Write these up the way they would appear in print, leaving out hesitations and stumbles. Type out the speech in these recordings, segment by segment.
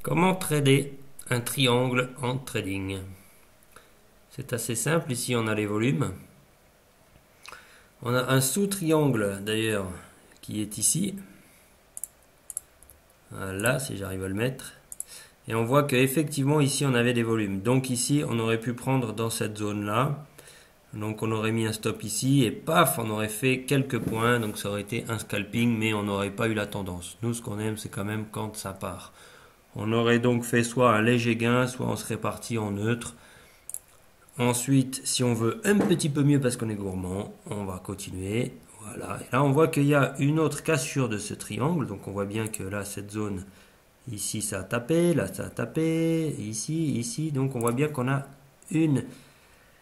Comment trader un triangle en trading? C'est assez simple, ici on a les volumes. On a un sous-triangle d'ailleurs qui est ici. Voilà, si j'arrive à le mettre. Et on voit qu'effectivement ici on avait des volumes. Donc ici on aurait pu prendre dans cette zone là. Donc on aurait mis un stop ici et paf, on aurait fait quelques points. Donc ça aurait été un scalping, mais on n'aurait pas eu la tendance. Nous, ce qu'on aime, c'est quand même quand ça part. On aurait donc fait soit un léger gain, soit on serait parti en neutre. Ensuite, si on veut un petit peu mieux parce qu'on est gourmand, on va continuer. Voilà. Et là, on voit qu'il y a une autre cassure de ce triangle. Donc on voit bien que là, cette zone, ici, ça a tapé, là, ça a tapé, ici, ici. Donc on voit bien qu'on a une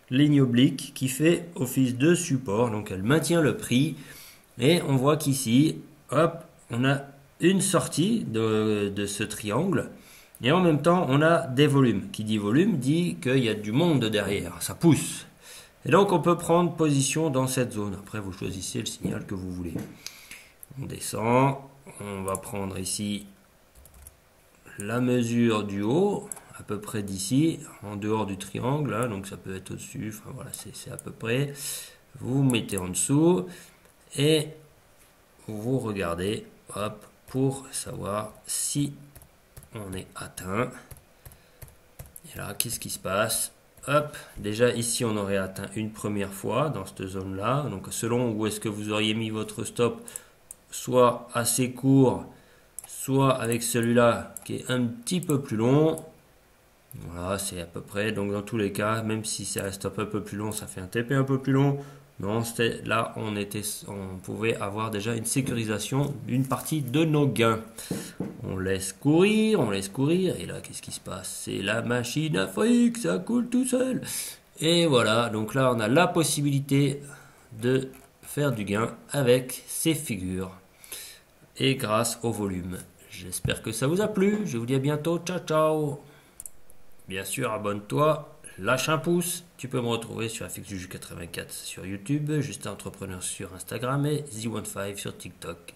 ligne oblique qui fait office de support. Donc elle maintient le prix. Et on voit qu'ici, hop, on a une sortie de ce triangle. Et en même temps, on a des volumes. Qui dit volume dit qu'il y a du monde derrière. Ça pousse. Et donc, on peut prendre position dans cette zone. Après, vous choisissez le signal que vous voulez. On descend. On va prendre ici la mesure du haut, à peu près d'ici, en dehors du triangle. Hein, donc, ça peut être au-dessus. Enfin, voilà, c'est à peu près. Vous mettez en dessous. Et vous regardez, hop, pour savoir si on est atteint. Et là, qu'est-ce qui se passe? Hop, déjà ici on aurait atteint une première fois dans cette zone là. Donc selon où est-ce que vous auriez mis votre stop, soit assez court, soit avec celui-là qui est un petit peu plus long. Voilà, c'est à peu près. Donc dans tous les cas, même si c'est un stop un peu plus long, ça fait un TP un peu plus long. Non, là on pouvait avoir déjà une sécurisation d'une partie de nos gains. On laisse courir, et là qu'est-ce qui se passe? C'est la machine à fric, ça coule tout seul. Et voilà, donc là on a la possibilité de faire du gain avec ces figures et grâce au volume. J'espère que ça vous a plu, je vous dis à bientôt, ciao ciao. Bien sûr, abonne-toi, lâche un pouce. Tu peux me retrouver sur FXJuju84 sur YouTube, Justin Entrepreneur sur Instagram et Z15 sur TikTok.